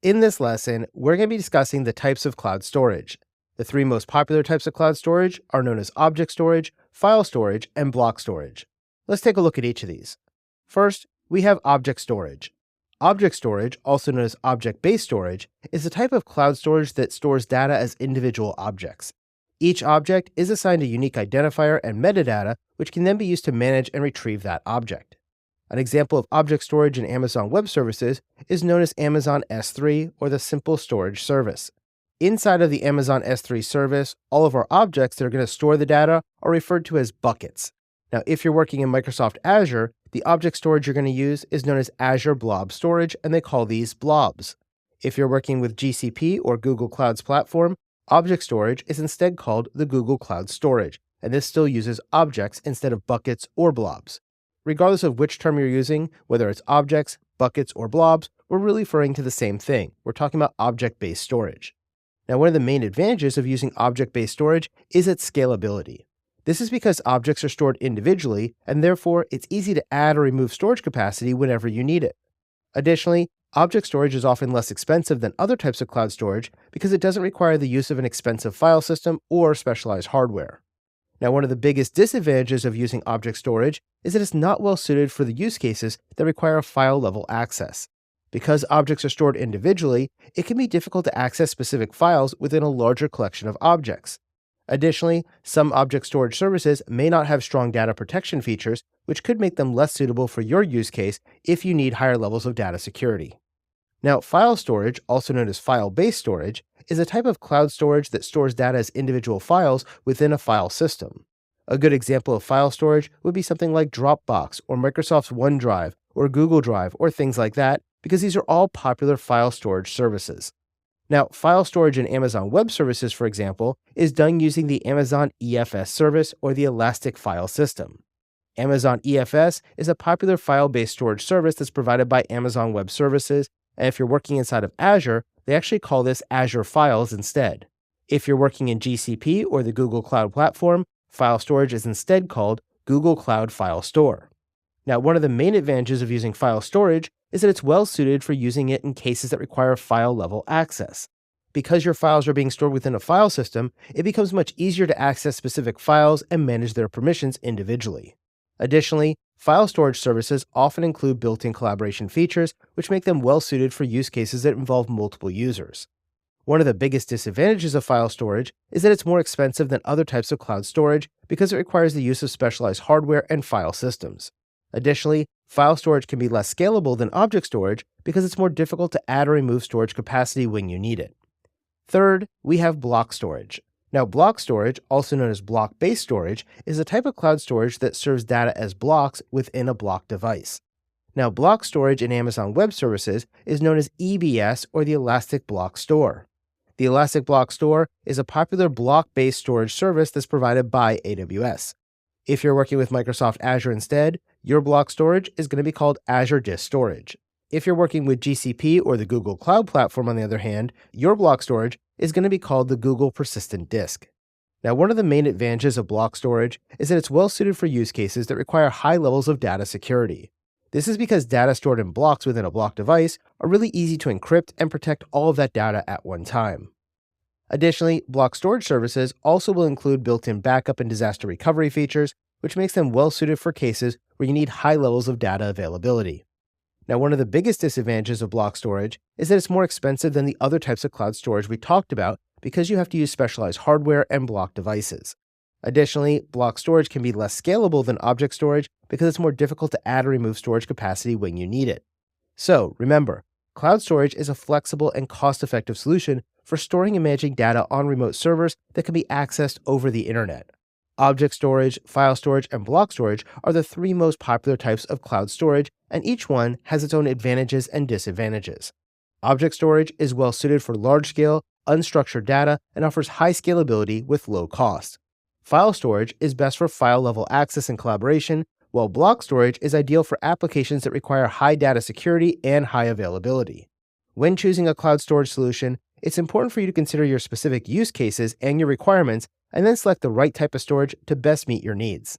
In this lesson, we're going to be discussing the types of cloud storage. The three most popular types of cloud storage are known as object storage, file storage, and block storage. Let's take a look at each of these. First, we have object storage. Object storage, also known as object-based storage, is a type of cloud storage that stores data as individual objects. Each object is assigned a unique identifier and metadata, which can then be used to manage and retrieve that object. An example of object storage in Amazon Web Services is known as Amazon S3 or the Simple Storage Service. Inside of the Amazon S3 service, all of our objects that are going to store the data are referred to as buckets. Now, if you're working in Microsoft Azure, the object storage you're going to use is known as Azure Blob Storage, and they call these blobs. If you're working with GCP or Google Cloud's platform, object storage is instead called the Google Cloud Storage, and this still uses objects instead of buckets or blobs. Regardless of which term you're using, whether it's objects, buckets, or blobs, we're really referring to the same thing. We're talking about object-based storage. Now, one of the main advantages of using object-based storage is its scalability. This is because objects are stored individually, and therefore it's easy to add or remove storage capacity whenever you need it. Additionally, object storage is often less expensive than other types of cloud storage because it doesn't require the use of an expensive file system or specialized hardware. Now, one of the biggest disadvantages of using object storage is that it's not well suited for the use cases that require file-level access. Because objects are stored individually, it can be difficult to access specific files within a larger collection of objects. Additionally, some object storage services may not have strong data protection features, which could make them less suitable for your use case if you need higher levels of data security. Now, file storage, also known as file-based storage, is a type of cloud storage that stores data as individual files within a file system. A good example of file storage would be something like Dropbox or Microsoft's OneDrive or Google Drive or things like that, because these are all popular file storage services. Now, file storage in Amazon Web Services, for example, is done using the Amazon EFS service or the Elastic File System. Amazon EFS is a popular file-based storage service that's provided by Amazon Web Services, and if you're working inside of Azure, they actually call this Azure Files instead. If you're working in GCP or the Google Cloud Platform, file storage is instead called Google Cloud File Store. Now, one of the main advantages of using file storage is that it's well suited for using it in cases that require file-level access. Because your files are being stored within a file system, it becomes much easier to access specific files and manage their permissions individually. Additionally, file storage services often include built-in collaboration features, which make them well suited for use cases that involve multiple users. One of the biggest disadvantages of file storage is that it's more expensive than other types of cloud storage because it requires the use of specialized hardware and file systems. Additionally, file storage can be less scalable than object storage because it's more difficult to add or remove storage capacity when you need it. Third, we have block storage. Now, block storage, also known as block-based storage, is a type of cloud storage that serves data as blocks within a block device. Now, block storage in Amazon Web Services is known as EBS or the Elastic Block Store. The Elastic Block Store is a popular block-based storage service that's provided by AWS. If you're working with Microsoft Azure instead, your block storage is going to be called Azure Disk Storage. If you're working with GCP or the Google Cloud Platform, on the other hand, your block storage is going to be called the Google Persistent Disk. Now, one of the main advantages of block storage is that it's well suited for use cases that require high levels of data security. This is because data stored in blocks within a block device are really easy to encrypt and protect all of that data at one time. Additionally, block storage services also will include built-in backup and disaster recovery features, which makes them well suited for cases where you need high levels of data availability. Now, one of the biggest disadvantages of block storage is that it's more expensive than the other types of cloud storage we talked about because you have to use specialized hardware and block devices. Additionally, block storage can be less scalable than object storage because it's more difficult to add or remove storage capacity when you need it. So, remember, cloud storage is a flexible and cost-effective solution for storing and managing data on remote servers that can be accessed over the internet. Object storage, file storage, and block storage are the three most popular types of cloud storage, and each one has its own advantages and disadvantages. Object storage is well suited for large-scale, unstructured data and offers high scalability with low cost. File storage is best for file-level access and collaboration, while block storage is ideal for applications that require high data security and high availability. When choosing a cloud storage solution, it's important for you to consider your specific use cases and your requirements, and then select the right type of storage to best meet your needs.